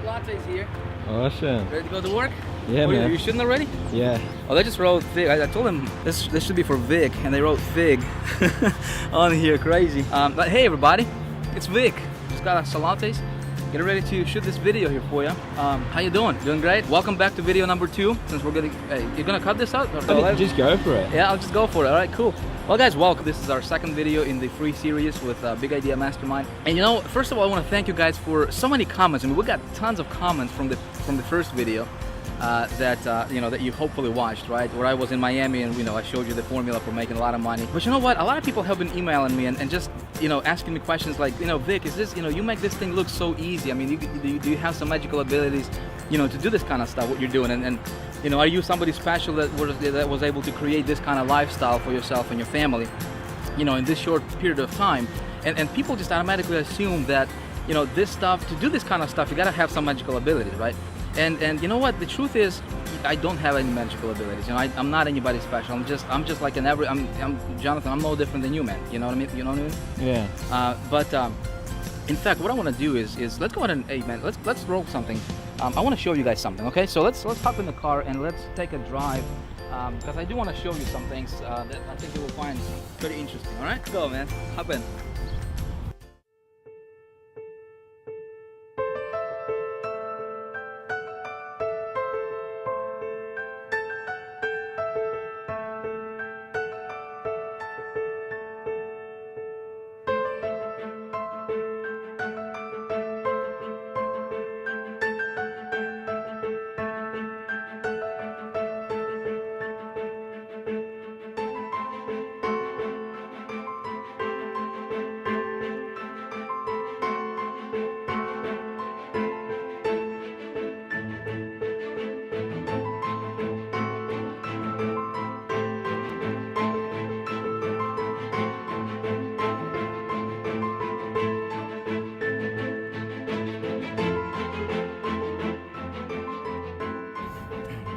lattes here. Awesome. Ready to go to work? Yeah, What, man. you shooting already? Yeah. Oh, they just wrote Fig. I told them this should be for Vic, and they wrote Fig on here. Crazy. But hey, everybody, it's Vic. Just got some lattes. Getting ready to shoot this video here for you. How you doing? Doing great? Welcome back to video number 2. Since we're getting, you're gonna cut this out? Just go for it. Yeah, I'll just go for it. All right, cool. Well, guys, welcome. This is our second video in the free series with Big Idea Mastermind. And you know, first of all, I want to thank you guys for so many comments. I mean, we got tons of comments from the first video that you hopefully watched, right? Where I was in Miami and I showed you the formula for making a lot of money. But you know what? A lot of people have been emailing me and just asking me questions like, Vic, is this you make this thing look so easy? I mean, do you have some magical abilities, to do this kind of stuff? What you're doing and are you somebody special that was able to create this kind of lifestyle for yourself and your family, in this short period of time? And people just automatically assume that, this stuff, to do this kind of stuff, you gotta have some magical abilities, right? And you know what? The truth is, I don't have any magical abilities. I'm not anybody special. I'm just like I'm Jonathan. I'm no different than you, man. You know what I mean? You know what I mean? Yeah. But in fact, what I want to do is let's go ahead and hey man, let's roll something. I want to show you guys something. Okay, so let's hop in the car and let's take a drive because I do want to show you some things that I think you will find pretty interesting. All right, go man, hop in.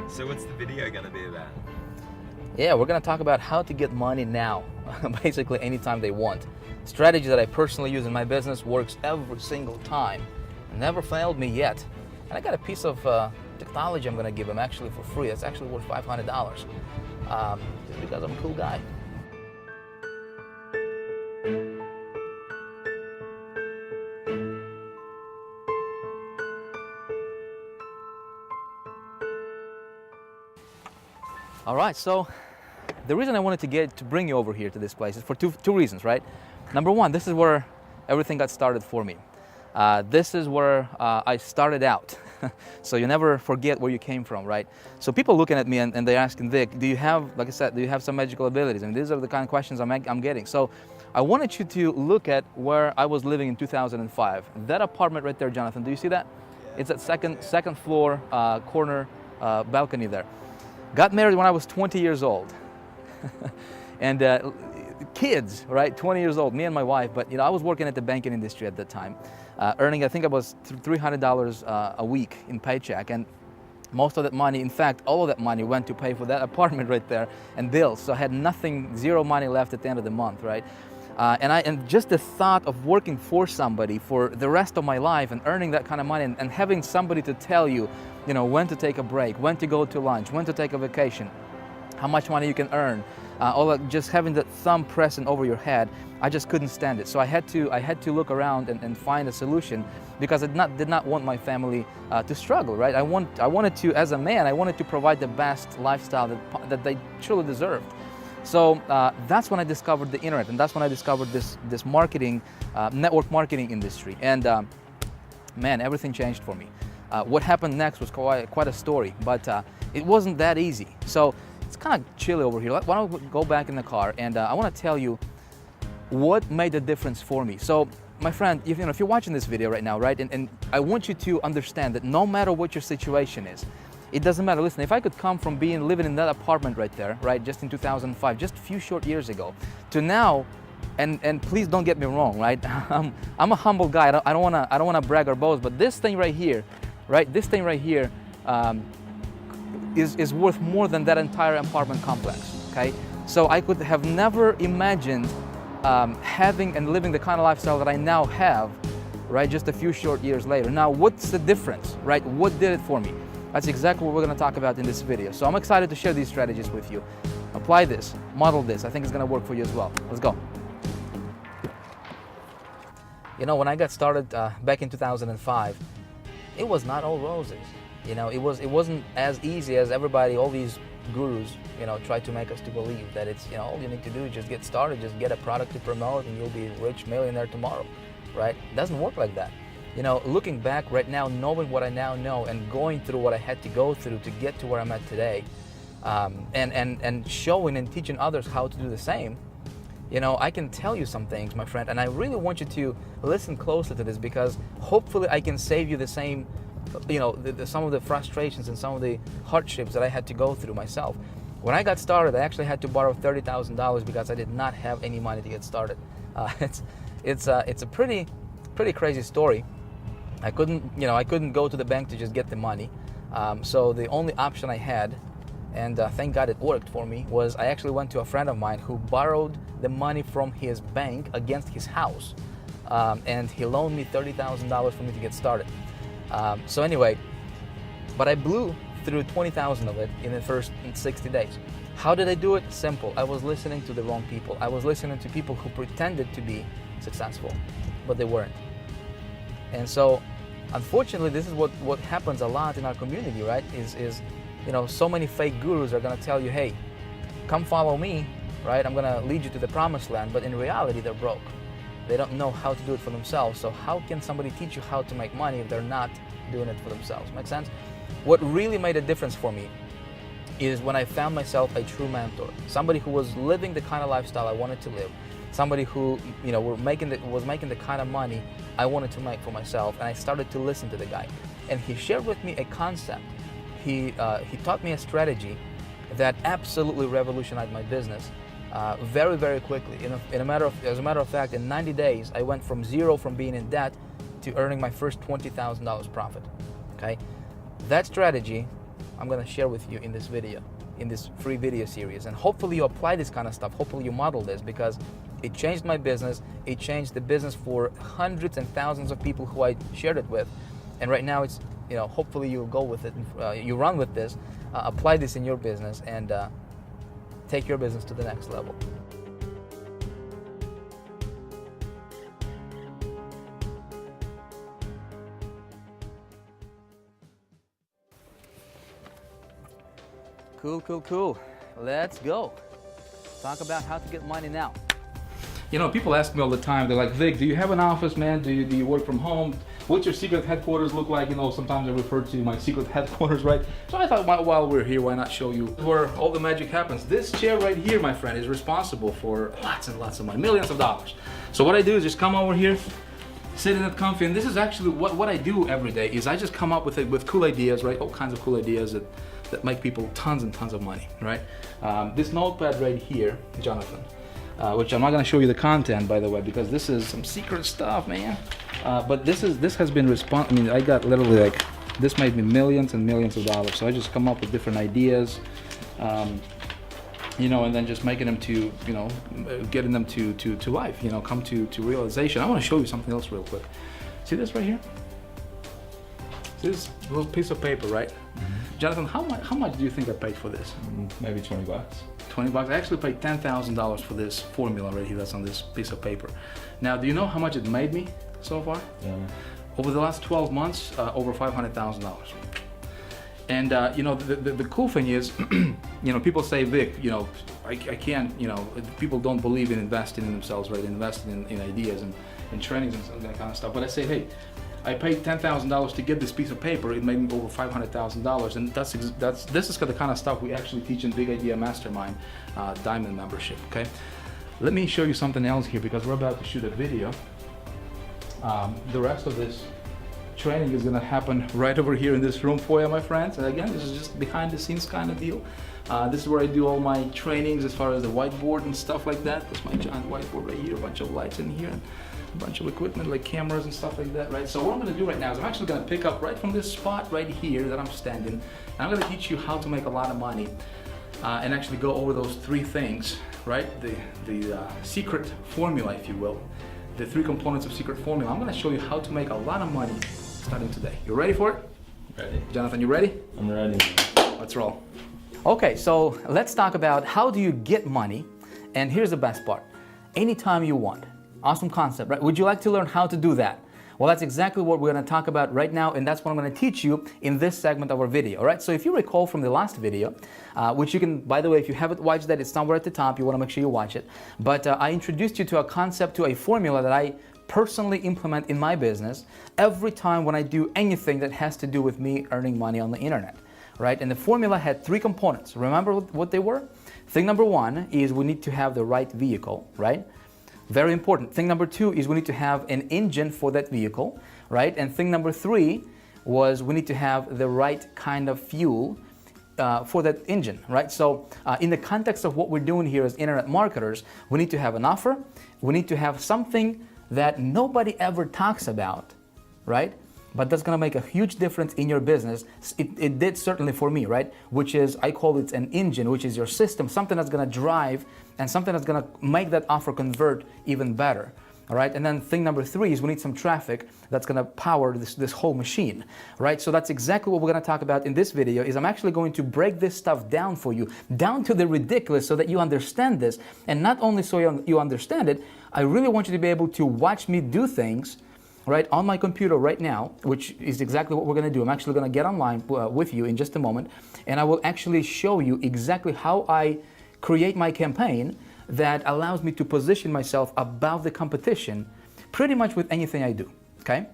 So what's the video going to be about? Yeah, we're going to talk about how to get money now, basically anytime they want. Strategy that I personally use in my business, works every single time. Never failed me yet. And I got a piece of technology I'm going to give them actually for free. It's actually worth $500 just because I'm a cool guy. All right, so the reason I wanted to bring you over here to this place is for two reasons, right? Number one, this is where everything got started for me. This is where I started out. So you never forget where you came from, right? So people looking at me and they're asking, Vic, do you have, like I said, do you have some magical abilities? I mean, these are the kind of questions I'm getting. So I wanted you to look at where I was living in 2005. That apartment right there, Jonathan, do you see that? It's that second floor corner balcony there. Got married when I was 20 years old. And kids, right, 20 years old, me and my wife, but I was working at the banking industry at that time, earning, I think it was $300 a week in paycheck, and most of that money, in fact, all of that money went to pay for that apartment right there and bills, so I had zero money left at the end of the month, right? And just the thought of working for somebody for the rest of my life and earning that kind of money and having somebody to tell you, when to take a break, when to go to lunch, when to take a vacation, how much money you can earn, all that, just having that thumb pressing over your head, I just couldn't stand it. So I had to look around and find a solution because I did not want my family to struggle, right? I wanted to, as a man, I wanted to provide the best lifestyle that they truly deserved. So that's when I discovered the internet, and that's when I discovered this marketing, network marketing industry. And man, everything changed for me. What happened next was quite a story, but it wasn't that easy. So it's kind of chilly over here. Why don't we go back in the car, and I want to tell you what made the difference for me. So my friend, if you're watching this video right now, right, and I want you to understand that no matter what your situation is, it doesn't matter. Listen, if I could come from living in that apartment right there, right, just in 2005, just a few short years ago, to now, and please don't get me wrong, right? I'm a humble guy. I don't wanna brag or boast, but this thing right here, right? This thing right here is worth more than that entire apartment complex. Okay, so I could have never imagined having and living the kind of lifestyle that I now have right? Just a few short years later. Now, what's the difference, right? What did it for me? That's exactly what we're gonna talk about in this video. So I'm excited to share these strategies with you. Apply this, model this. I think it's gonna work for you as well. Let's go. You know, when I got started back in 2005, it was not all roses. You know, it wasn't as easy as everybody, all these gurus, you know, try to make us to believe that it's, you know, all you need to do is just get started, just get a product to promote and you'll be a rich millionaire tomorrow, right? It doesn't work like that. You know, looking back right now, knowing what I now know and going through what I had to go through to get to where I'm at today, and showing and teaching others how to do the same, you know, I can tell you some things, my friend, and I really want you to listen closely to this because hopefully I can save you the same, you know, some of the frustrations and some of the hardships that I had to go through myself. When I got started, I actually had to borrow $30,000 because I did not have any money to get started. It's a pretty crazy story. I couldn't go to the bank to just get the money. So the only option I had, and thank God it worked for me, was I actually went to a friend of mine who borrowed the money from his bank against his house. And he loaned me $30,000 for me to get started. So anyway, but I blew through 20,000 of it in the first 60 days. How did I do it? Simple. I was listening to the wrong people. I was listening to people who pretended to be successful, but they weren't. And so, unfortunately, this is what happens a lot in our community, right? Is you know, so many fake gurus are gonna tell you, hey, come follow me, right? I'm gonna lead you to the promised land, but in reality, they're broke. They don't know how to do it for themselves. So how can somebody teach you how to make money if they're not doing it for themselves? Make sense? What really made a difference for me is when I found myself a true mentor, somebody who was living the kind of lifestyle I wanted to live, somebody who, you know, was making the kind of money I wanted to make for myself, and I started to listen to the guy. And he shared with me a concept. He taught me a strategy that absolutely revolutionized my business very, very quickly. As a matter of fact, in 90 days, I went from zero, from being in debt, to earning my first $20,000 profit. Okay, that strategy I'm going to share with you in this video, in this free video series, and hopefully you apply this kind of stuff. Hopefully you model this because it changed my business. It changed the business for hundreds and thousands of people who I shared it with, and right now it's, you know, hopefully you'll go with it, you run with this, apply this in your business, and take your business to the next level. Cool. Let's go. Talk about how to get money now. You know, people ask me all the time, they're like, Vic, do you have an office, man? Do you work from home? What's your secret headquarters look like? You know, sometimes I refer to my secret headquarters, right? So I thought, while we're here, why not show you where all the magic happens? This chair right here, my friend, is responsible for lots and lots of money, millions of dollars. So what I do is just come over here, sit in it comfy, and this is actually what I do every day, is I just come up with cool ideas, right? All kinds of cool ideas that make people tons and tons of money, right? This notepad right here, Jonathan, which I'm not going to show you the content, by the way, because this is some secret stuff, man. But this has been I mean, I got literally, like, this made me millions and millions of dollars. So I just come up with different ideas, you know, and then just making them to, you know, getting them to life, you know, come to realization. I want to show you something else real quick. See this right here? See this little piece of paper, right? Mm-hmm. Jonathan, how much do you think I paid for this? Maybe 20 bucks. 20 bucks. I actually paid $10,000 for this formula right here that's on this piece of paper. Now, do you know how much it made me so far? Yeah. Over the last 12 months, over $500,000. And you know, the cool thing is, you know, people say, Vic, you know, I can't, you know, people don't believe in investing in themselves, right? Investing in ideas and trainings and that kind of stuff. But I say, hey, I paid $10,000 to get this piece of paper. It made me over $500,000, and this is the kind of stuff we actually teach in Big Idea Mastermind Diamond membership. Okay, let me show you something else here because we're about to shoot a video. The rest of this training is going to happen right over here in this room for you, my friends. And again, this is just behind the scenes kind of deal. This is where I do all my trainings as far as the whiteboard and stuff like that. That's my giant whiteboard right here, a bunch of lights in here, and a bunch of equipment like cameras and stuff like that, right? So what I'm gonna do right now is I'm actually gonna pick up right from this spot right here that I'm standing, and I'm gonna teach you how to make a lot of money and actually go over those three things, right? The secret formula, if you will, the 3 components of secret formula. I'm gonna show you how to make a lot of money starting today. You ready for it? Ready. Jonathan, you ready? I'm ready. Let's roll. Okay, so let's talk about how do you get money, and here's the best part. Anytime you want. Awesome concept, right? Would you like to learn how to do that? Well, that's exactly what we're going to talk about right now, and that's what I'm going to teach you in this segment of our video, all right? So if you recall from the last video, which you can, by the way, if you haven't watched that, it's somewhere at the top. You want to make sure you watch it. But I introduced you to a concept, to a formula that I personally implement in my business every time when I do anything that has to do with me earning money on the internet, right? And the formula had 3 components. Remember what they were? Thing number 1 is we need to have the right vehicle, right? Very important. Thing number 2 is we need to have an engine for that vehicle, right? And thing number 3 was we need to have the right kind of fuel for that engine, right? So in the context of what we're doing here as internet marketers, we need to have an offer. We need to have something that nobody ever talks about, right? But that's gonna make a huge difference in your business. It did certainly for me, right? Which is, I call it an engine, which is your system, something that's gonna drive and something that's gonna make that offer convert even better, all right? And then thing number 3 is we need some traffic that's gonna power this whole machine, right? So that's exactly what we're gonna talk about in this video. Is I'm actually going to break this stuff down for you, down to the ridiculous, so that you understand this. And not only so you understand it, I really want you to be able to watch me do things right on my computer right now, which is exactly what we're going to do. I'm actually going to get online with you in just a moment, and I will actually show you exactly how I create my campaign that allows me to position myself above the competition pretty much with anything I do, okay?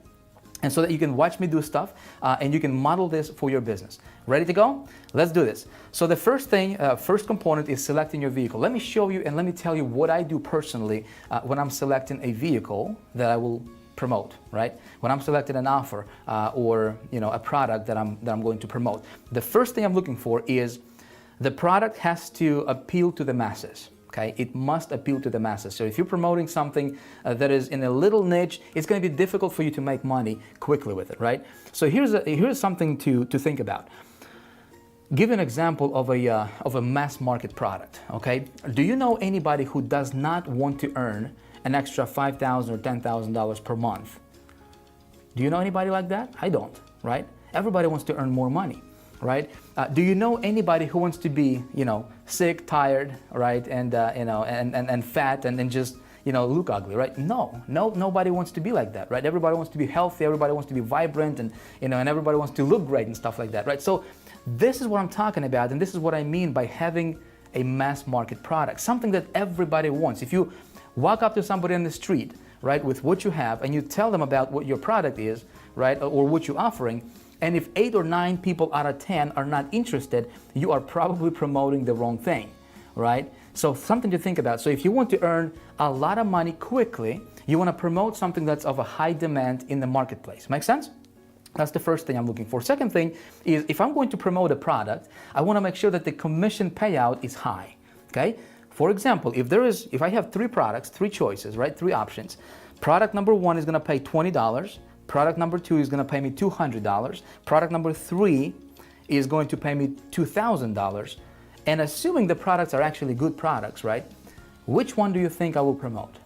And so that you can watch me do stuff and you can model this for your business. Ready to go? Let's do this. So the first thing, first component is selecting your vehicle. Let me show you and let me tell you what I do personally when I'm selecting a vehicle that I will promote, right? When I'm selecting an offer or a product that I'm going to promote, the first thing I'm looking for is the product has to appeal to the masses. Okay, it must appeal to the masses. So if you're promoting something that is in a little niche, it's going to be difficult for you to make money quickly with it, right? So here's something to think about. Give an example of a mass market product. Okay, do you know anybody who does not want to earn an extra $5,000 or $10,000 per month? Do you know anybody like that? I don't, right? Everybody wants to earn more money, right? Do you know anybody who wants to be, sick, tired, right, and fat, and then just look ugly, right? No, nobody wants to be like that, right? Everybody wants to be healthy. Everybody wants to be vibrant, and and everybody wants to look great and stuff like that, right? So this is what I'm talking about, and this is what I mean by having a mass market product, something that everybody wants. If you walk up to somebody on the street, right, with what you have, and you tell them about what your product is, right, or what you're offering, and if 8 or 9 people out of 10 are not interested, you are probably promoting the wrong thing, right? So something to think about. So if you want to earn a lot of money quickly, you want to promote something that's of a high demand in the marketplace. Make sense? That's the first thing I'm looking for. Second thing is, if I'm going to promote a product, I want to make sure that the commission payout is high, okay? For example, if I have 3 products, 3 choices, right, 3 options, product number 1 is going to pay $20, product number 2 is going to pay me $200, product number 3 is going to pay me $2,000, and assuming the products are actually good products, right, which one do you think I will promote?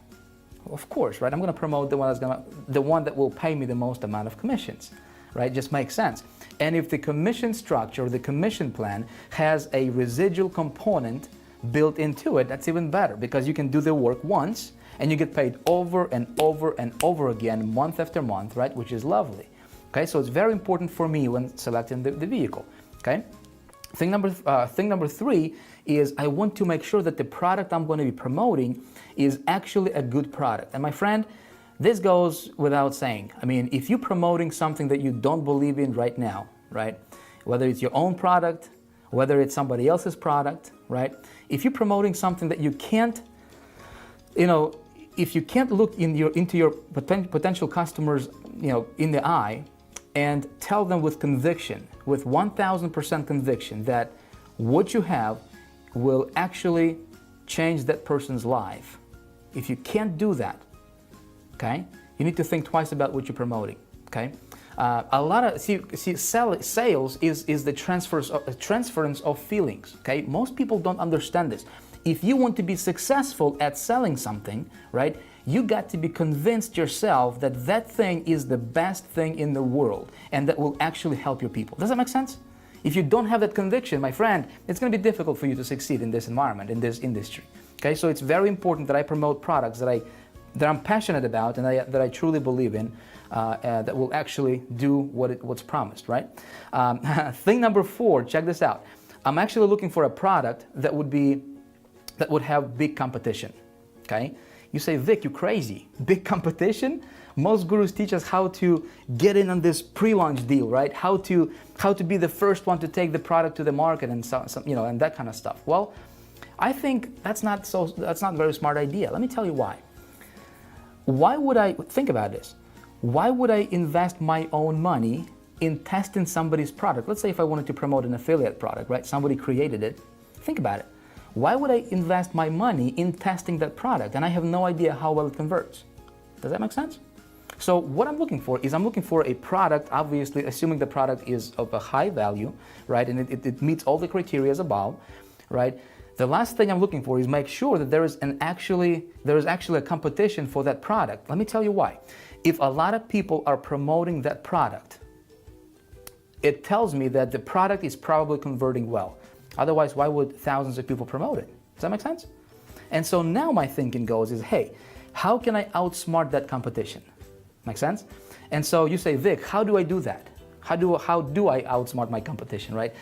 Of course, right, I'm going to promote the one that will pay me the most amount of commissions, right? Just makes sense. And if the commission structure, the commission plan has a residual component built into it, that's even better, because you can do the work once and you get paid over and over and over again, month after month, right? Which is lovely. Okay, so it's very important for me when selecting the vehicle. Okay, thing number 3 is I want to make sure that the product I'm going to be promoting is actually a good product. And my friend, this goes without saying. I mean, if you're promoting something that you don't believe in right now, right? Whether it's your own product, whether it's somebody else's product, right? If you're promoting something that you can't, if you can't look into your potential customers, in the eye and tell them with conviction, with 1,000% conviction that what you have will actually change that person's life. If you can't do that, okay, you need to think twice about what you're promoting, okay? Sales is the transference of feelings, okay? Most people don't understand this. If you want to be successful at selling something, right, you got to be convinced yourself that that thing is the best thing in the world and that will actually help your people. Does that make sense? If you don't have that conviction, my friend, it's going to be difficult for you to succeed in this environment, in this industry. Okay, so it's very important that I promote products that I'm passionate about and that I truly believe in, that will actually do what's promised, right? Thing number 4, check this out. I'm actually looking for a product that would have big competition. Okay, you say, Vic, you crazy? Big competition? Most gurus teach us how to get in on this pre-launch deal, right? How to be the first one to take the product to the market and and that kind of stuff. Well, I think that's not a very smart idea. Let me tell you why. Why would I think about this? Why would I invest my own money in testing somebody's product? Let's say if I wanted to promote an affiliate product, right? Somebody created it. Think about it. Why would I invest my money in testing that product and I have no idea how well it converts? Does that make sense? So what I'm looking for is I'm looking for a product, obviously assuming the product is of a high value, right? And it meets all the criteria above, right? The last thing I'm looking for is make sure that there is actually a competition for that product. Let me tell you why. If a lot of people are promoting that product, it tells me that the product is probably converting well. Otherwise, why would thousands of people promote it? Does that make sense? And so now my thinking goes is, hey, how can I outsmart that competition? Make sense? And so you say, Vic, how do I do that? How do I outsmart my competition, right?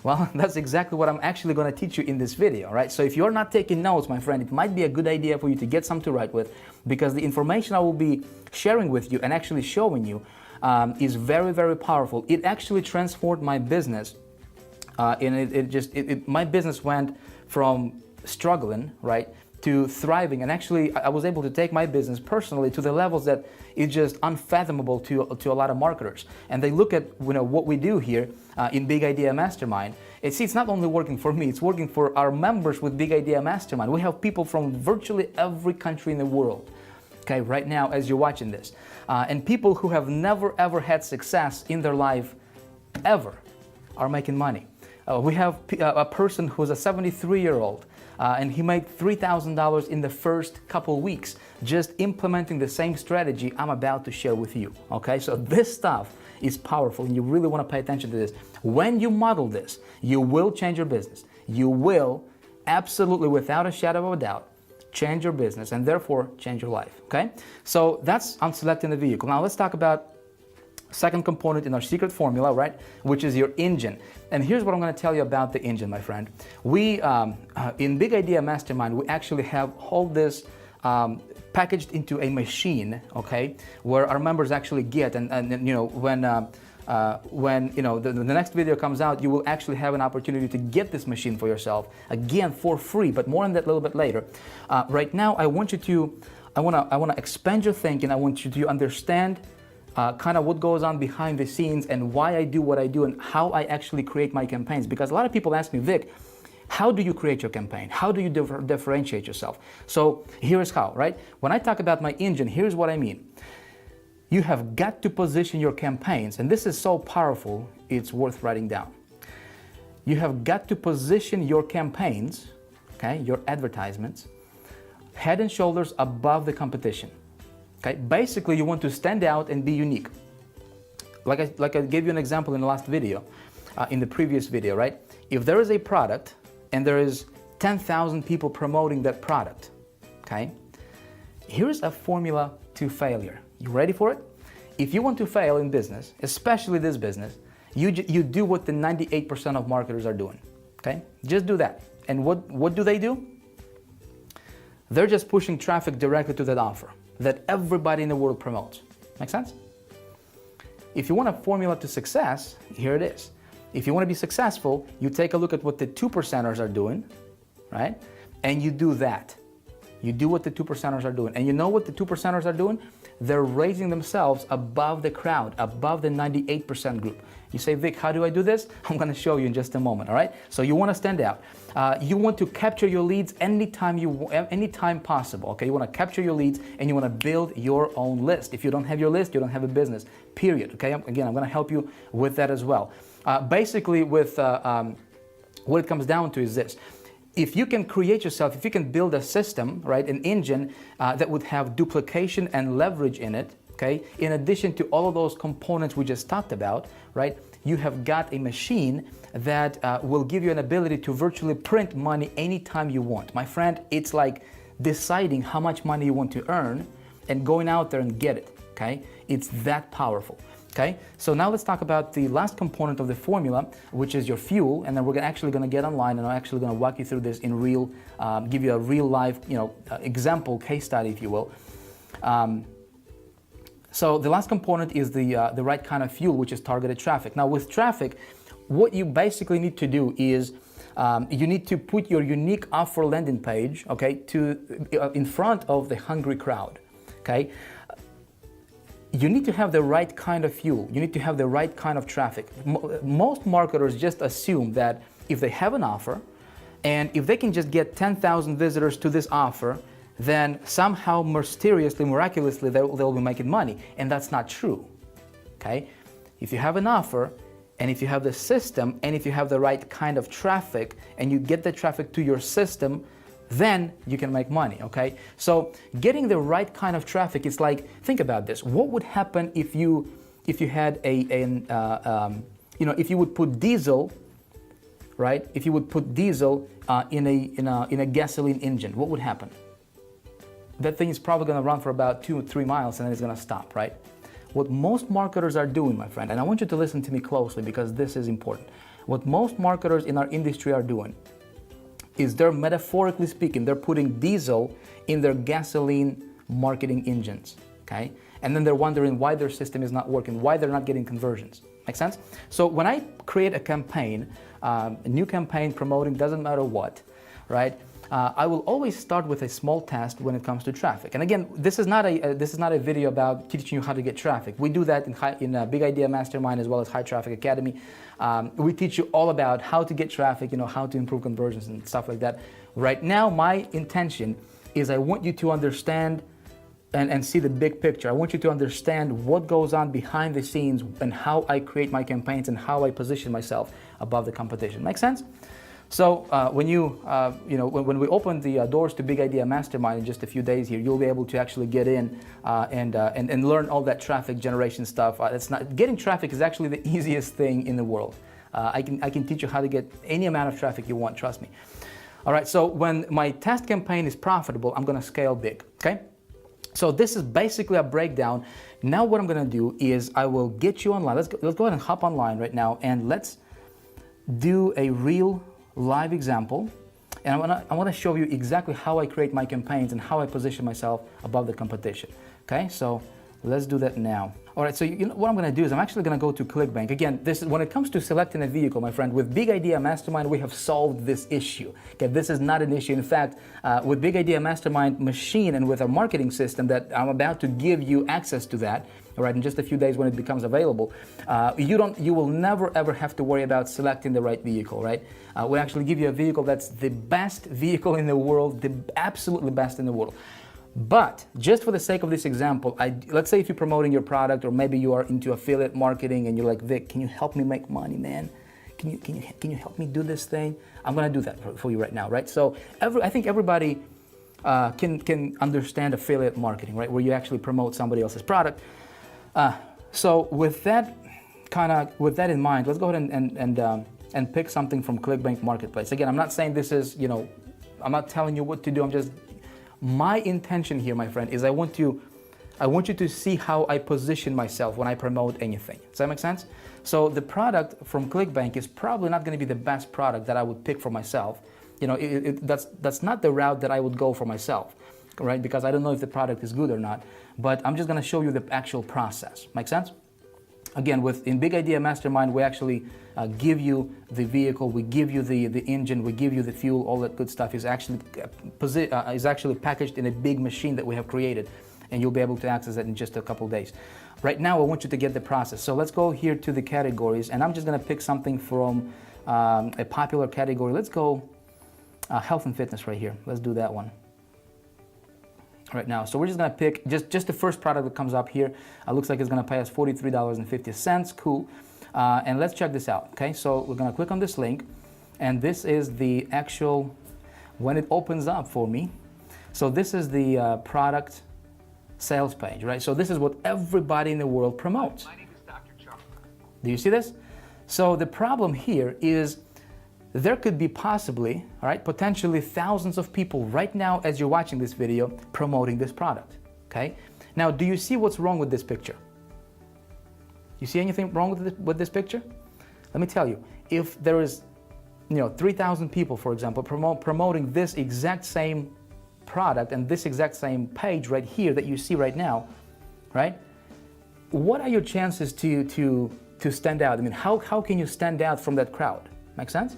Well, that's exactly what I'm actually going to teach you in this video, right? So if you're not taking notes, my friend, it might be a good idea for you to get some to write with, because the information I will be sharing with you and actually showing you is very, very powerful. It actually transformed my business, and my business went from struggling, right, to thriving, and actually I was able to take my business personally to the levels that it's just unfathomable to a lot of marketers. And they look at what we do here in Big Idea Mastermind. It's not only working for me, it's working for our members with Big Idea Mastermind. We have people from virtually every country in the world, okay, right now as you're watching this, and people who have never ever had success in their life ever are making money. We have a person who's a 73-year-old. And he made $3,000 in the first couple weeks just implementing the same strategy I'm about to share with you. Okay, so this stuff is powerful and you really want to pay attention to this. When you model this, you will change your business. You will absolutely, without a shadow of a doubt, change your business and therefore change your life. Okay, so that's on selecting the vehicle. Now let's talk about second component in our secret formula, right, which is your engine. And here's what I'm going to tell you about the engine, my friend. We, in Big Idea Mastermind, we actually have all this packaged into a machine, okay, where our members actually get, and when the next video comes out, you will actually have an opportunity to get this machine for yourself, again, for free, but more on that a little bit later. Right now, I want to expand your thinking. I want you to understand kind of what goes on behind the scenes and why I do what I do and how I actually create my campaigns. Because a lot of people ask me, Vic, how do you create your campaign? How do you differentiate yourself? So here's how, right? When I talk about my engine, here's what I mean. You have got to position your campaigns, and this is so powerful, it's worth writing down. You have got to position your campaigns, okay, your advertisements, head and shoulders above the competition. Okay, basically you want to stand out and be unique. Like I gave you an example in the last video, in the previous video, right? If there is a product and there is 10,000 people promoting that product, okay? Here's a formula to failure. You ready for it? If you want to fail in business, especially this business, you do what the 98% of marketers are doing, okay? Just do that. And what do? They're just pushing traffic directly to that offer that everybody in the world promotes. Make sense? If you want a formula to success, here it is. If you want to be successful, you take a look at what the 2%ers are doing, right? And you do that. You do what the 2%ers are doing. And you know what the 2%ers are doing? They're raising themselves above the crowd, above the 98% group. You say, Vic, how do I do this? I'm going to show you in just a moment, all right? So you want to stand out. You want to capture your leads anytime possible, okay? You want to capture your leads and you want to build your own list. If you don't have your list, you don't have a business, period, okay? Again, I'm going to help you with that as well. Basically, what it comes down to is this. if you can create yourself, if you can build a system, right, an engine that would have duplication and leverage in it, okay, in addition to all of those components we just talked about, right, you have got a machine that will give you an ability to virtually print money anytime you want. My friend, it's like deciding how much money you want to earn and going out there and get it, okay? It's that powerful. Okay, so now let's talk about the last component of the formula, which is your fuel, and then we're actually going to get online and I'm actually going to walk you through this in real, give you a real life, example case study, if you will. So the last component is the right kind of fuel, which is targeted traffic. Now with traffic, what you basically need to do is you need to put your unique offer landing page, okay, in front of the hungry crowd, okay. You need to have the right kind of fuel. You need to have the right kind of traffic. Most marketers just assume that if they have an offer and if they can just get 10,000 visitors to this offer, then somehow mysteriously, miraculously, they'll be making money. And that's not true, okay? If you have an offer and if you have the system and if you have the right kind of traffic and you get the traffic to your system, then you can make money, okay? So getting the right kind of traffic is like, think about this. What would happen if you had if you would put diesel, right? If you would put diesel in a gasoline engine, what would happen? That thing is probably gonna run for about 2 or 3 miles and then it's gonna stop, right? What most marketers are doing, my friend, and I want you to listen to me closely because this is important. What most marketers in our industry are doing is they're, metaphorically speaking, they're putting diesel in their gasoline marketing engines, okay? And then they're wondering why their system is not working, why they're not getting conversions. Make sense? So when I create a campaign, a new campaign promoting, doesn't matter what, right? I will always start with a small test when it comes to traffic. And again, this is not a video about teaching you how to get traffic. We do that in Big Idea Mastermind as well as High Traffic Academy. We teach you all about how to get traffic, how to improve conversions and stuff like that. Right now, my intention is I want you to understand and see the big picture. I want you to understand what goes on behind the scenes and how I create my campaigns and how I position myself above the competition. Make sense? So when when we open the doors to Big Idea Mastermind in just a few days here, you'll be able to actually get in and learn all that traffic generation stuff. Getting traffic is actually the easiest thing in the world. I can teach you how to get any amount of traffic you want, trust me. All right, so when my test campaign is profitable, I'm gonna scale big, okay? So this is basically a breakdown. Now what I'm gonna do is I will get you online. Let's go ahead and hop online right now and let's do a real live example, and I want to show you exactly how I create my campaigns and how I position myself above the competition. Okay, so let's do that now. All right, so what I'm going to do is I'm actually going to go to ClickBank. Again, this is when it comes to selecting a vehicle, my friend. With Big Idea Mastermind, we have solved this issue. Okay, this is not an issue. In fact, with Big Idea Mastermind machine and with our marketing system that I'm about to give you access to that. All right, in just a few days when it becomes available, you will never ever have to worry about selecting the right vehicle, right? We actually give you a vehicle that's the best vehicle in the world, the absolutely best in the world. But just for the sake of this example, let's say if you're promoting your product or maybe you are into affiliate marketing and you're like, Vic, can you help me make money, man? Can you help me do this thing? I'm gonna do that for you right now, right? So I think everybody can understand affiliate marketing, right? Where you actually promote somebody else's product. So with that in mind, let's go ahead and pick something from ClickBank Marketplace. Again, I'm not saying this is, I'm not telling you what to do. My intention here, my friend, is I want you to see how I position myself when I promote anything. Does that make sense? So the product from ClickBank is probably not going to be the best product that I would pick for myself. That's not the route that I would go for myself, right? Because I don't know if the product is good or not. But I'm just going to show you the actual process. Make sense? Again, in Big Idea Mastermind, we actually give you the vehicle, we give you the engine, we give you the fuel, all that good stuff is actually packaged in a big machine that we have created, and you'll be able to access it in just a couple days. Right now, I want you to get the process. So let's go here to the categories, and I'm just going to pick something from a popular category. Let's go health and fitness right here. Let's do that one right now. So we're just going to pick just the first product that comes up here. Looks like it's going to pay us $43.50. Cool. And let's check this out. Okay, so we're going to click on this link, and this is the actual when it opens up for me, so this is the product sales page, right? So this is what everybody in the world promotes. My name is Dr. Charles. Do you see this? So the problem here is there could be possibly, all right, potentially thousands of people right now as you're watching this video promoting this product, okay? Now, do you see what's wrong with this picture? You see anything wrong with this picture? Let me tell you, if there is, 3,000 people, for example, promoting this exact same product and this exact same page right here that you see right now, right? What are your chances to stand out? I mean, how can you stand out from that crowd? Make sense?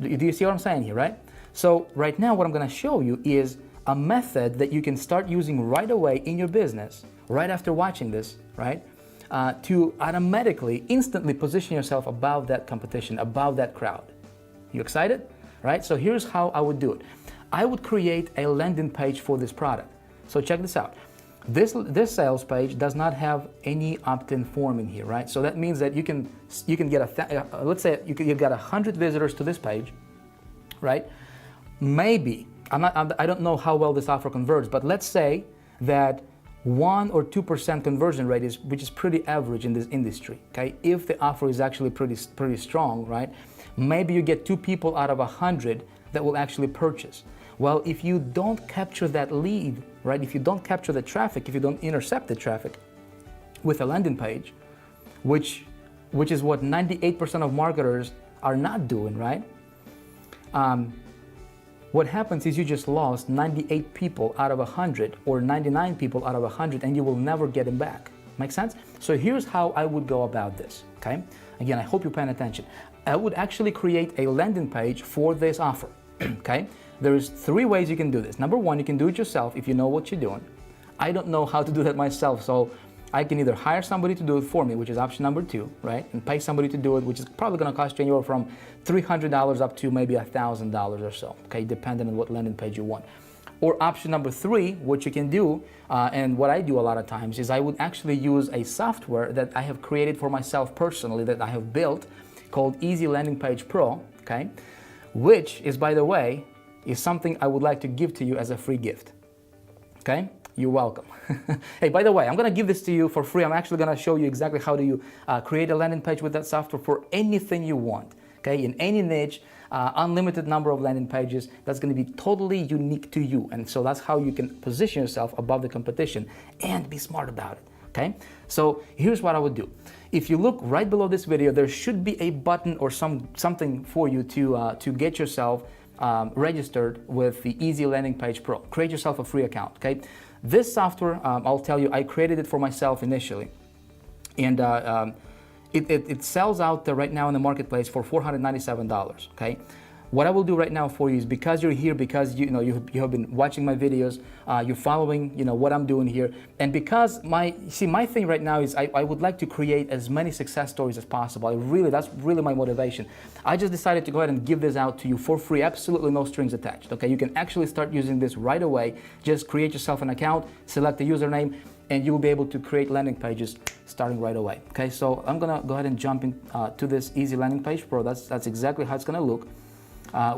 Do you see what I'm saying here, right? So right now what I'm going to show you is a method that you can start using right away in your business, right after watching this, right? To automatically, instantly position yourself above that competition, above that crowd. You excited? Right? So here's how I would do it. I would create a landing page for this product. So check this out. This sales page does not have any opt-in form in here, right? So that means that you can get let's say you've got 100 visitors to this page, right? Maybe I don't know how well this offer converts, but let's say that 1 or 2% conversion rate which is pretty average in this industry. Okay, if the offer is actually pretty strong, right? Maybe you get 2 people out of 100 that will actually purchase. Well, if you don't capture that lead, right? If you don't capture the traffic, if you don't intercept the traffic with a landing page, which is what 98% of marketers are not doing, right? What happens is you just lost 98 people out of 100 or 99 people out of 100 and you will never get them back. Make sense? So here's how I would go about this, okay? Again, I hope you're paying attention. I would actually create a landing page for this offer, okay? There's 3 ways you can do this. Number 1, you can do it yourself if you know what you're doing. I don't know how to do that myself, so I can either hire somebody to do it for me, which is option number 2, right? And pay somebody to do it, which is probably gonna cost you anywhere from $300 up to maybe $1,000 or so, okay? Depending on what landing page you want. Or option number 3, what you can do, and what I do a lot of times, is I would actually use a software that I have created for myself personally, that I have built, called Easy Landing Page Pro, okay? Which is, by the way, is something I would like to give to you as a free gift, okay? You're welcome. Hey, by the way, I'm gonna give this to you for free. I'm actually gonna show you exactly how do you create a landing page with that software for anything you want, okay? In any niche, unlimited number of landing pages that's gonna be totally unique to you. And so that's how you can position yourself above the competition and be smart about it, okay? So here's what I would do. If you look right below this video, there should be a button or something for you to get yourself registered with the Easy Landing Page Pro. Create yourself a free account, okay? This software, I'll tell you, I created it for myself initially. And it sells out right now in the marketplace for $497, okay? What I will do right now for you is, because you're here, because you have been watching my videos, you're following what I'm doing here, and because my thing right now is I would like to create as many success stories as possible. That's really my motivation. I just decided to go ahead and give this out to you for free, absolutely no strings attached. Okay, you can actually start using this right away. Just create yourself an account, select the username, and you will be able to create landing pages starting right away. Okay, so I'm gonna go ahead and jump in to this Easy Landing Page Pro. That's exactly how it's gonna look.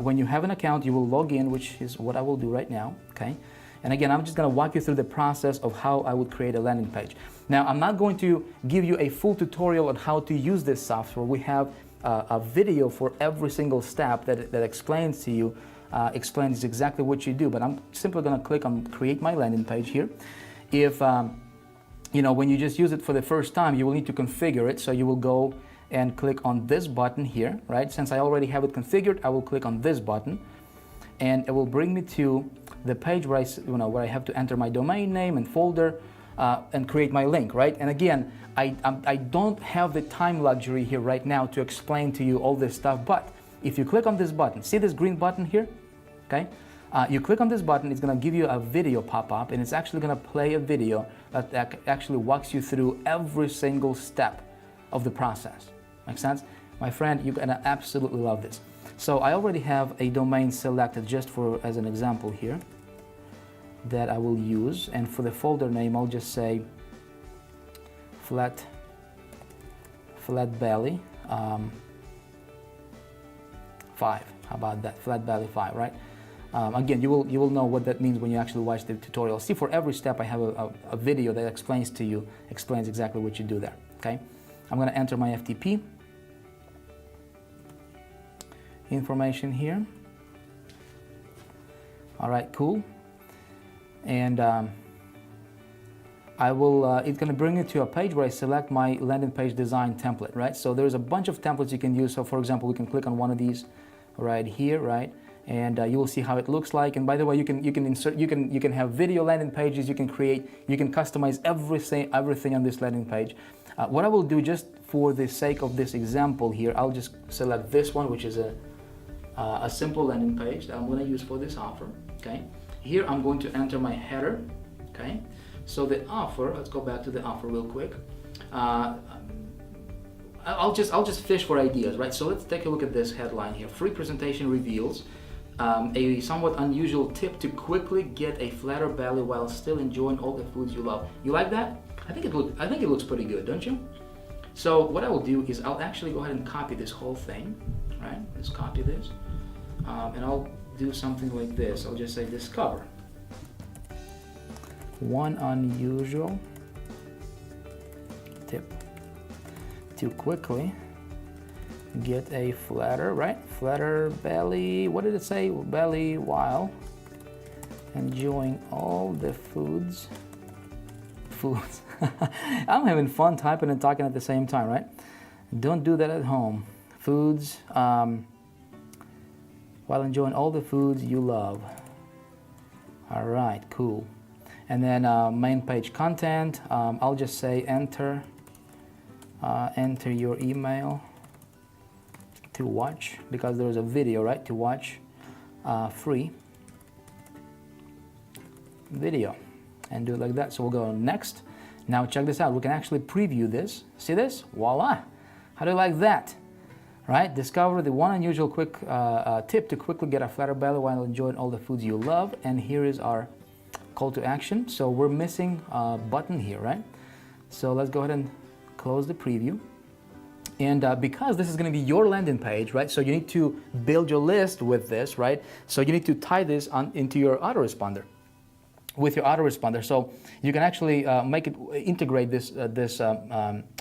When you have an account, you will log in, which is what I will do right now, okay? And again, I'm just gonna walk you through the process of how I would create a landing page. Now, I'm not going to give you a full tutorial on how to use this software. We have a video for every single step that explains to you, explains exactly what you do, but I'm simply gonna click on Create My Landing Page here. If, when you just use it for the first time, you will need to configure it, so you will go and click on this button here, right? Since I already have it configured, I will click on this button, and it will bring me to the page where I have to enter my domain name and folder and create my link, right? And again, I don't have the time luxury here right now to explain to you all this stuff, but if you click on this button, see this green button here, okay? You click on this button, it's gonna give you a video pop up, and it's actually gonna play a video that actually walks you through every single step of the process. Make sense? My friend, you're gonna absolutely love this. So I already have a domain selected just as an example here that I will use, and for the folder name, I'll just say flat belly 5. How about that? Flat belly 5, right? Again, you will know what that means when you actually watch the tutorial. See, for every step I have a video that explains exactly what you do there, okay? I'm gonna enter my FTP information here. All right, cool. And it's gonna bring you to a page where I select my landing page design template, right? So there's a bunch of templates you can use. So for example, we can click on one of these right here, right? And you will see how it looks like. And by the way, you can have video landing pages. You can customize everything on this landing page. What I will do, just for the sake of this example here, I'll just select this one, which is a simple landing page that I'm going to use for this offer. Okay. Here I'm going to enter my header. Okay. So the offer. Let's go back to the offer real quick. I'll just fish for ideas, right? So let's take a look at this headline here. Free presentation reveals a somewhat unusual tip to quickly get a flatter belly while still enjoying all the foods you love. You like that? I think it looks pretty good, don't you? So what I will do is I'll actually go ahead and copy this whole thing, right? Let's copy this, and I'll do something like this. I'll just say discover one unusual tip to quickly get a flatter, right? Flatter belly, what did it say? Belly while enjoying all the foods. I'm having fun typing and talking at the same time, right? Don't do that at home. Foods, while enjoying all the foods you love. All right, cool. And then main page content, I'll just say enter your email to watch, because there's a video, right, to watch free video, and do it like that. So we'll go next. Now check this out. We can actually preview this. See this? Voila! How do you like that? Right? Discover the one unusual quick tip to quickly get a flatter belly while enjoying all the foods you love. And here is our call to action. So we're missing a button here, right? So let's go ahead and close the preview. And because this is going to be your landing page, right? So you need to build your list with this, right? So you need to tie this into your autoresponder, with your autoresponder. So you can actually integrate this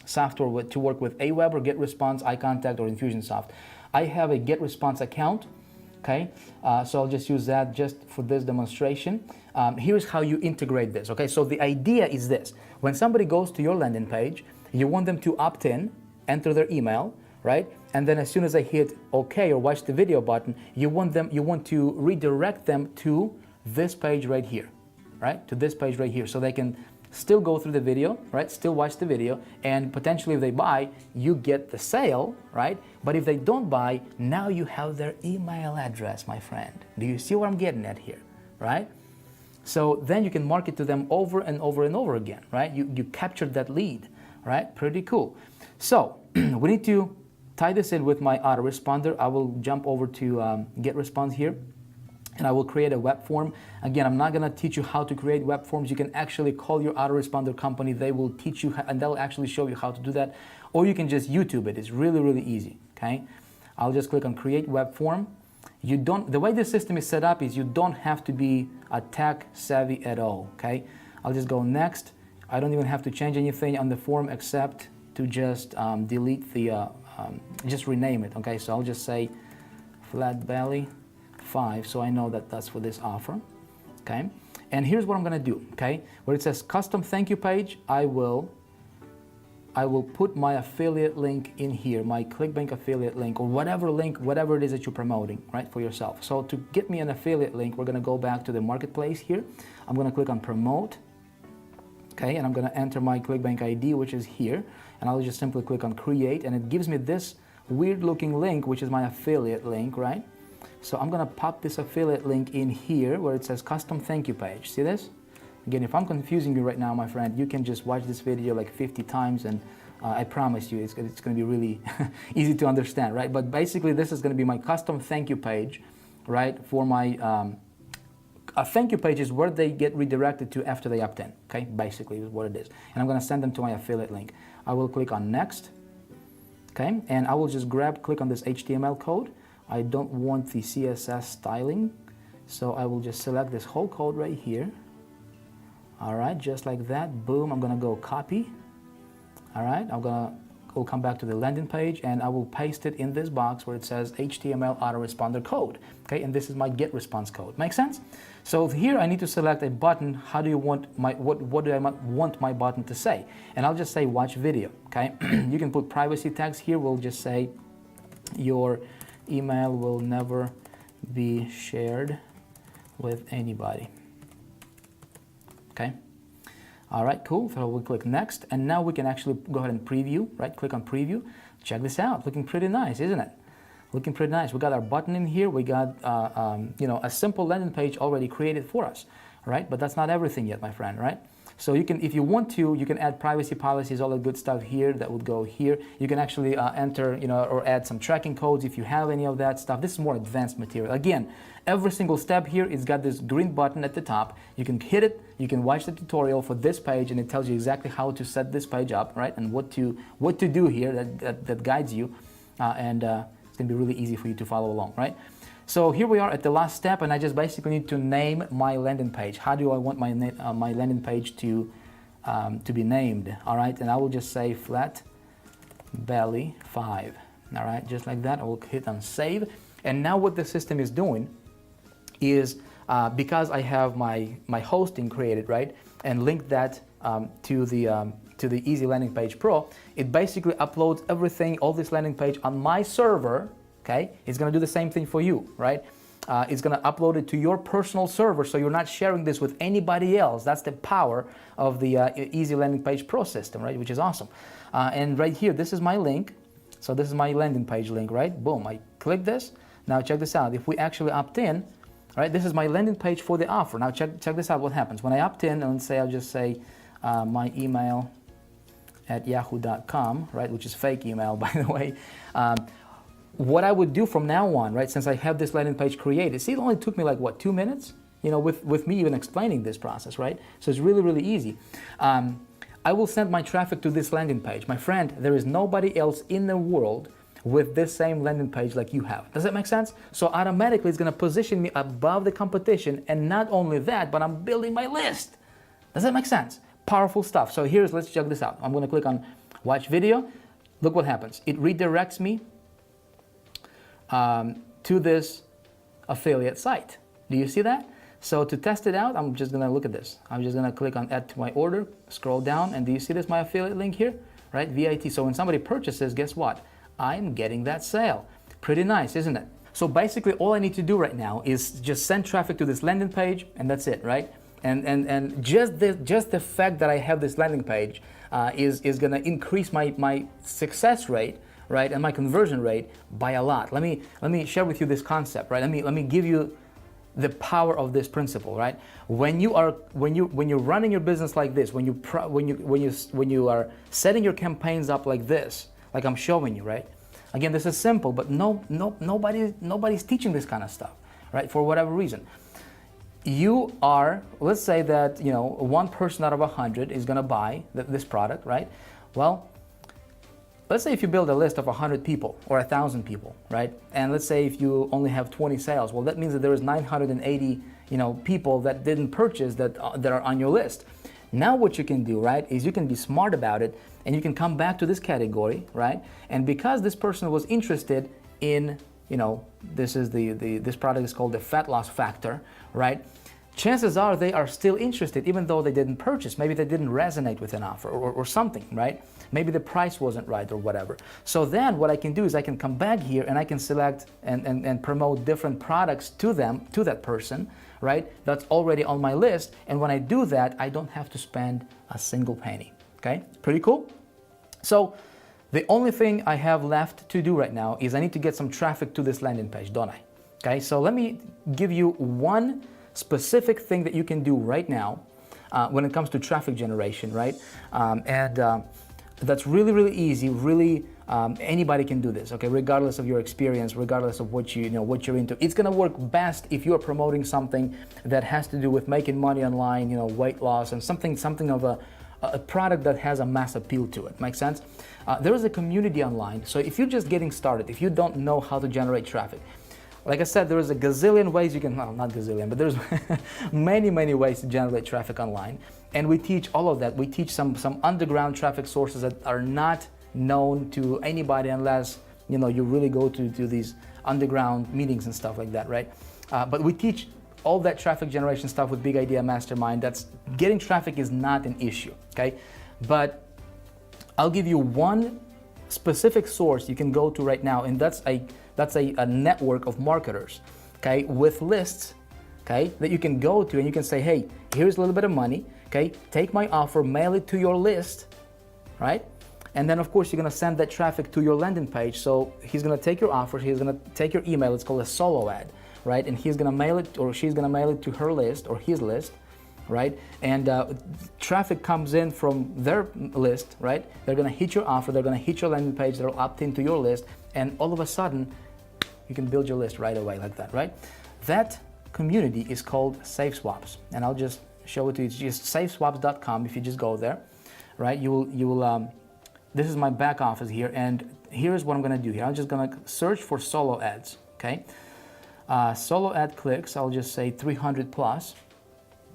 software to work with Aweber, GetResponse, iContact, or Infusionsoft. I have a GetResponse account. Okay, so I'll just use that just for this demonstration. Here's how you integrate this. Okay, so the idea is this: when somebody goes to your landing page, you want them to opt in, enter their email, right? And then as soon as they hit OK or watch the video button, you want to redirect them to this page right here, right? To this page right here, so they can still go through the video, right? Still watch the video, and potentially if they buy, you get the sale, right? But if they don't buy, now you have their email address, my friend. Do you see what I'm getting at here, right? So then you can market to them over and over and over again, right? You captured that lead, right? Pretty cool. So we need to tie this in with my autoresponder. I will jump over to GetResponse here, and I will create a web form. Again, I'm not going to teach you how to create web forms. You can actually call your autoresponder company. They will teach you, and they'll actually show you how to do that. Or you can just YouTube it. It's really, really easy, okay? I'll just click on Create Web Form. The way this system is set up is you don't have to be a tech savvy at all, okay? I'll just go next. I don't even have to change anything on the form except to just delete the, just rename it, okay? So I'll just say Flat Belly 5, so I know that that's for this offer, okay? And here's what I'm gonna do, okay? Where it says custom thank you page, I will put my affiliate link in here, my ClickBank affiliate link, or whatever it is that you're promoting, right, for yourself. So to get me an affiliate link, we're gonna go back to the marketplace here. I'm gonna click on promote, okay, and I'm gonna enter my ClickBank ID, which is here, and I'll just simply click on create, and it gives me this weird looking link, which is my affiliate link, right? So I'm gonna pop this affiliate link in here where it says custom thank you page. See this? Again, if I'm confusing you right now, my friend, you can just watch this video like 50 times, and I promise you it's gonna be really easy to understand, right? But basically this is gonna be my custom thank you page, right? For my, a thank you page is where they get redirected to after they opt in, okay? Basically is what it is. And I'm gonna send them to my affiliate link. I will click on next, okay? And I will just click on this HTML code, I don't want the CSS styling, so I will just select this whole code right here. All right, just like that, boom, I'm gonna go copy. All right, we'll come back to the landing page and I will paste it in this box where it says HTML autoresponder code. Okay, and this is my get response code. Make sense? So here I need to select a button. How do you want what do I want my button to say? And I'll just say watch video. Okay, you can put privacy tags here. We'll just say your email will never be shared with anybody. Okay. All right, cool. So we'll click next, and now we can actually go ahead and preview, right? Click on preview. Check this out. Looking pretty nice, isn't it? Looking pretty nice. We got our button in here. We got, a simple landing page already created for us, right? But that's not everything yet, my friend, right? So you can, if you want to, you can add privacy policies, all the good stuff here that would go here. You can actually enter, or add some tracking codes if you have any of that stuff. This is more advanced material. Again, every single step here, it's got this green button at the top. You can hit it, you can watch the tutorial for this page, and it tells you exactly how to set this page up, right? And what to do here that guides you, and it's gonna be really easy for you to follow along, right? So here we are at the last step, and I just basically need to name my landing page. How do I want my landing page to be named? All right, and I will just say flat belly 5. All right, just like that. I will hit on save, and now what the system is doing is because I have my hosting created, right, and linked that to the Easy Landing Page Pro, it basically uploads everything, all this landing page on my server. Okay, it's going to do the same thing for you, right? It's going to upload it to your personal server, so you're not sharing this with anybody else. That's the power of the Easy Landing Page Pro system, right? Which is awesome. And right here, this is my link. So this is my landing page link, right? Boom, I click this. Now check this out. If we actually opt in, right, this is my landing page for the offer. Now check this out. What happens when I opt in? And say I'll just say my email at yahoo.com, right? Which is fake email, by the way. What I would do from now on, right, since I have this landing page created, see, it only took me like, what, 2 minutes? With me even explaining this process, right? So it's really, really easy. I will send my traffic to this landing page. My friend, there is nobody else in the world with this same landing page like you have. Does that make sense? So automatically it's gonna position me above the competition, and not only that, but I'm building my list. Does that make sense? Powerful stuff. So let's check this out. I'm gonna click on watch video. Look what happens. It redirects me to this affiliate site. Do you see that? So to test it out, I'm just gonna look at this. I'm just gonna click on add to my order, scroll down, and do you see this, my affiliate link here? Right, VIT. So when somebody purchases, guess what? I'm getting that sale. Pretty nice, isn't it? So basically all I need to do right now is just send traffic to this landing page, and that's it, right? And just the fact that I have this landing page is gonna increase my success rate, right, and my conversion rate by a lot. Let me share with you this concept, right? Let me give you the power of this principle, right? When you're running your business like this, when you are setting your campaigns up like this, like I'm showing you, right? Again, this is simple, but nobody's teaching this kind of stuff, right? For whatever reason. You are, let's say that, one person out of 100 is gonna buy this product, right? Well, let's say if you build a list of 100 people or 1,000 people, right? And let's say if you only have 20 sales, well, that means that there is 980, people that didn't purchase that are on your list. Now what you can do, right, is you can be smart about it, and you can come back to this category, right? And because this person was interested in, this product is called the fat loss factor, right? Chances are they are still interested, even though they didn't purchase. Maybe they didn't resonate with an offer or something, right? Maybe the price wasn't right or whatever. So then what I can do is I can come back here and I can select and promote different products to that person, right? That's already on my list. And when I do that, I don't have to spend a single penny, okay? Pretty cool? So the only thing I have left to do right now is I need to get some traffic to this landing page, don't I? Okay, so let me give you one specific thing that you can do right now when it comes to traffic generation, right? That's really, really easy. Really, anybody can do this, okay? Regardless of your experience, regardless of what what you're into. It's gonna work best if you're promoting something that has to do with making money online, weight loss, and something of a product that has a mass appeal to it. Make sense? There is a community online. So if you're just getting started, if you don't know how to generate traffic, like I said, there is a gazillion ways you can, well, not gazillion, but there's many, many ways to generate traffic online. And we teach all of that. We teach some underground traffic sources that are not known to anybody unless, you know, you really go to these underground meetings and stuff like that, right? But we teach all that traffic generation stuff with Big Idea Mastermind. That's getting traffic is not an issue, okay? But I'll give you one specific source you can go to right now, and that's a network of marketers, okay, with lists, okay, that you can go to and you can say, hey, here's a little bit of money, okay, take my offer, mail it to your list, right? And then of course you're gonna send that traffic to your landing page. So he's gonna take your offer, he's gonna take your email, it's called a solo ad, right? And he's gonna mail it, or she's gonna mail it to her list or his list, right? And traffic comes in from their list, right? They're gonna hit your offer, they're gonna hit your landing page, they'll opt into your list, and all of a sudden, you can build your list right away like that, right? That community is called Safe Swaps, and I'll just show it to you. It's just SafeSwaps.com. If you just go there, right? You will. This is my back office here, and here's what I'm gonna do here. I'm just gonna search for solo ads, okay? Solo ad clicks. I'll just say 300 plus,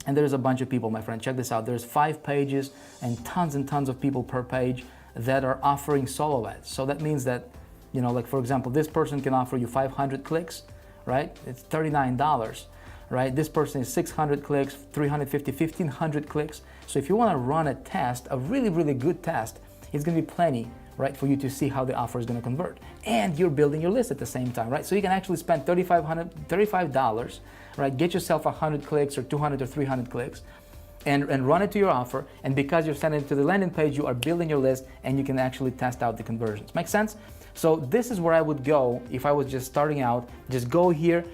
and there's a bunch of people, my friend. Check this out. There's 5 pages and tons of people per page that are offering solo ads. So that means that, you know, like for example, this person can offer you 500 clicks, right? It's $39, right? This person is 600 clicks, 350, 1500 clicks. So if you want to run a test, a really, really good test, it's going to be plenty, right, for you to see how the offer is going to convert. And you're building your list at the same time, right? So you can actually spend $35, right? Get yourself 100 clicks or 200 or 300 clicks and run it to your offer. And because you're sending it to the landing page, you are building your list and you can actually test out the conversions. Make sense? So this is where I would go if I was just starting out. Just go here,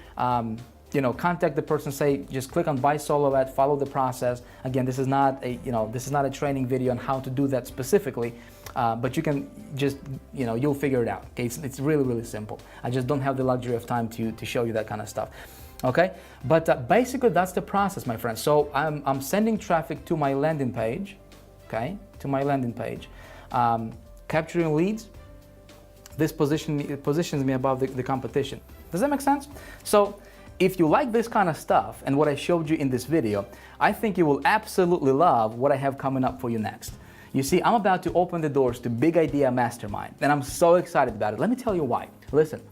you know, contact the person, say, just click on buy solo ad, follow the process. Again, this is not a, you know, this is not a training video on how to do that specifically, but you can just, you know, you'll figure it out. Okay, it's really, really simple. I just don't have the luxury of time to show you that kind of stuff. Okay, but basically that's the process, my friends. So I'm sending traffic to my landing page, okay, to my landing page, capturing leads. This positions me above the competition. Does that make sense? So if you like this kind of stuff and what I showed you in this video, I think you will absolutely love what I have coming up for you next. You see, I'm about to open the doors to Big Idea Mastermind, and I'm so excited about it. Let me tell you why. Listen,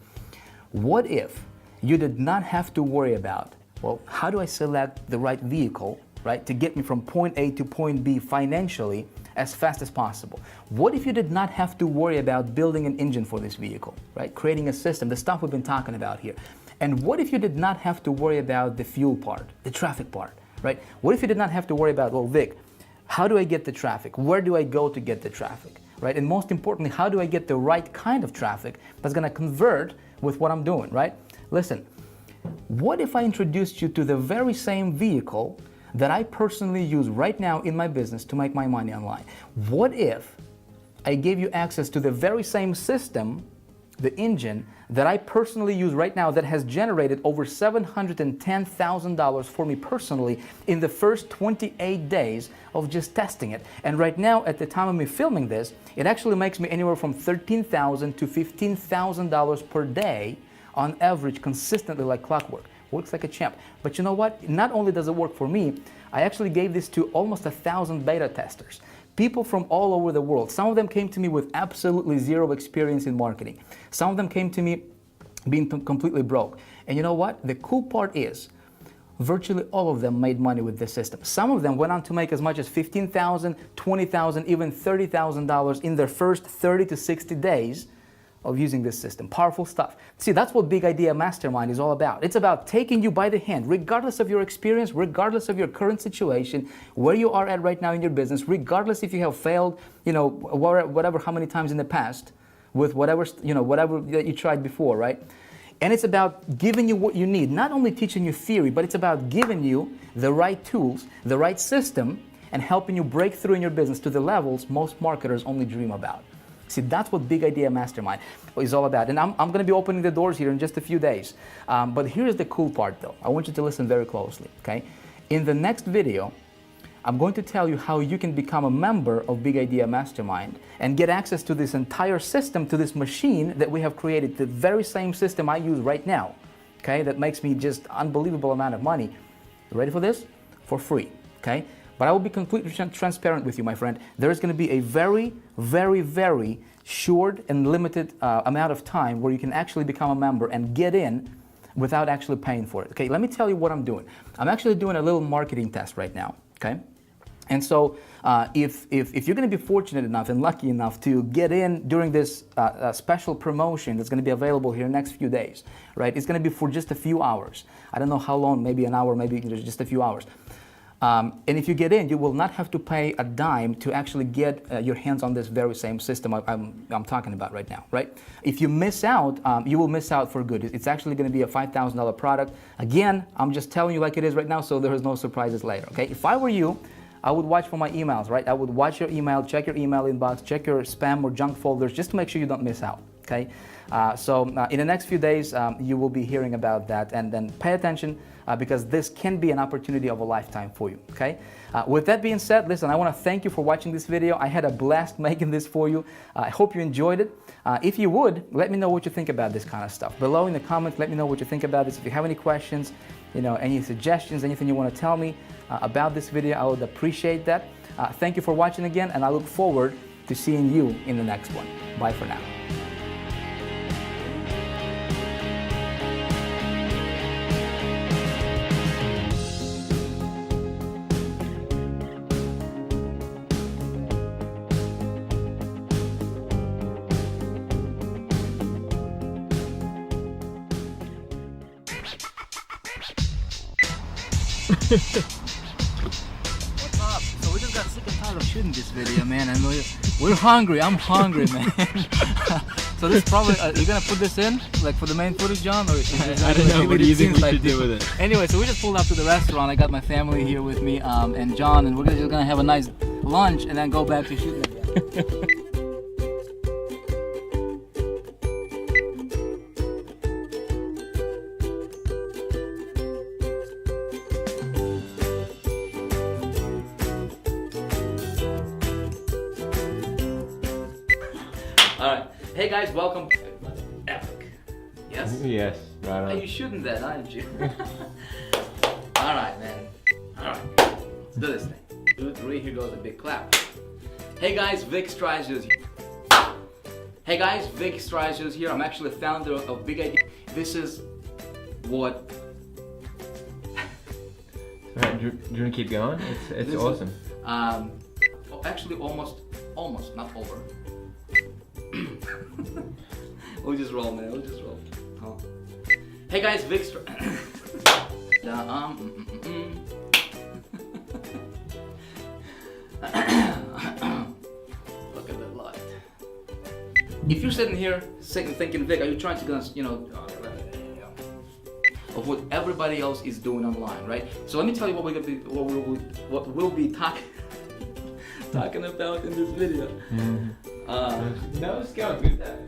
what if you did not have to worry about, well, how do I select the right vehicle, right, to get me from point A to point B financially as fast as possible? What if you did not have to worry about building an engine for this vehicle, right? Creating a system, the stuff we've been talking about here. And what if you did not have to worry about the fuel part, the traffic part, right? What if you did not have to worry about, well, Vic, how do I get the traffic? Where do I go to get the traffic, right? And most importantly, how do I get the right kind of traffic that's gonna convert with what I'm doing, right? Listen, what if I introduced you to the very same vehicle that I personally use right now in my business to make my money online? What if I gave you access to the very same system, the engine, that I personally use right now that has generated over $710,000 for me personally in the first 28 days of just testing it? And right now, at the time of me filming this, it actually makes me anywhere from $13,000 to $15,000 per day on average, consistently like clockwork. Works like a champ. But you know what? Not only does it work for me, I actually gave this to almost 1,000 beta testers. People from all over the world. Some of them came to me with absolutely zero experience in marketing. Some of them came to me being completely broke. And you know what? The cool part is, virtually all of them made money with this system. Some of them went on to make as much as $15,000, $20,000, even $30,000 in their first 30 to 60 days of using this system. Powerful stuff. See, that's what Big Idea Mastermind is all about. It's about taking you by the hand, regardless of your experience, regardless of your current situation, where you are at right now in your business, regardless if you have failed, you know, whatever, how many times in the past, with whatever, you know, whatever that you tried before, right? And it's about giving you what you need, not only teaching you theory, but it's about giving you the right tools, the right system, and helping you break through in your business to the levels most marketers only dream about. See, that's what Big Idea Mastermind is all about. And I'm going to be opening the doors here in just a few days. But here's the cool part, though. I want you to listen very closely, okay? In the next video, I'm going to tell you how you can become a member of Big Idea Mastermind and get access to this entire system, to this machine that we have created, the very same system I use right now, okay, that makes me just unbelievable amount of money. You ready for this? For free, okay? But I will be completely transparent with you, my friend. There is going to be a very, very, very short and limited amount of time where you can actually become a member and get in without actually paying for it. Okay, let me tell you what I'm doing. I'm actually doing a little marketing test right now, okay? And so if you're going to be fortunate enough and lucky enough to get in during this special promotion that's going to be available here next few days, right? It's going to be for just a few hours. I don't know how long, maybe an hour, maybe just a few hours. And if you get in, you will not have to pay a dime to actually get your hands on this very same system I'm talking about right now, right? If you miss out, you will miss out for good. It's actually going to be a $5,000 product. Again, I'm just telling you like it is right now, so there is no surprises later, okay? If I were you, I would watch for my emails, right? I would watch your email, check your email inbox, check your spam or junk folders just to make sure you don't miss out, okay? So in the next few days, you will be hearing about that, and then pay attention because this can be an opportunity of a lifetime for you, okay? With that being said, listen, I want to thank you for watching this video. I had a blast making this for you. I hope you enjoyed it. If you would, let me know what you think about this kind of stuff. Below in the comments, let me know what you think about this. If you have any questions, you know, any suggestions, anything you want to tell me about this video, I would appreciate that. Thank you for watching again, and I look forward to seeing you in the next one. Bye for now. What's up? So we just got sick and tired of shooting this video, man, and we're hungry. I'm hungry, man. So this probably, you're gonna put this in, like for the main footage, John? Or I don't know, what do you think we should do with it? Anyway, so we just pulled up to the restaurant. I got my family here with me, and John, and we're just gonna have a nice lunch and then go back to shooting again. Alright, hey guys, welcome to Epic. Yes? Yes, right on. Hey, you shooting that, aren't you? Alright, man. Alright, let's do this thing. 2, 3, here goes a big clap. Hey guys, Vic Stryzio's here. Hey guys, Vic Stryzio's here. I'm actually the founder of Big Idea. This is what... Alright, do you want to keep going? It's awesome. Actually, almost, not over. We'll just roll, man. We'll just roll. Oh. Hey guys, Vic Look at that light. If you're sitting here thinking, Vic, are you trying to, you know, of what everybody else is doing online, right? So let me tell you what we'll be talking about in this video. No scout with that.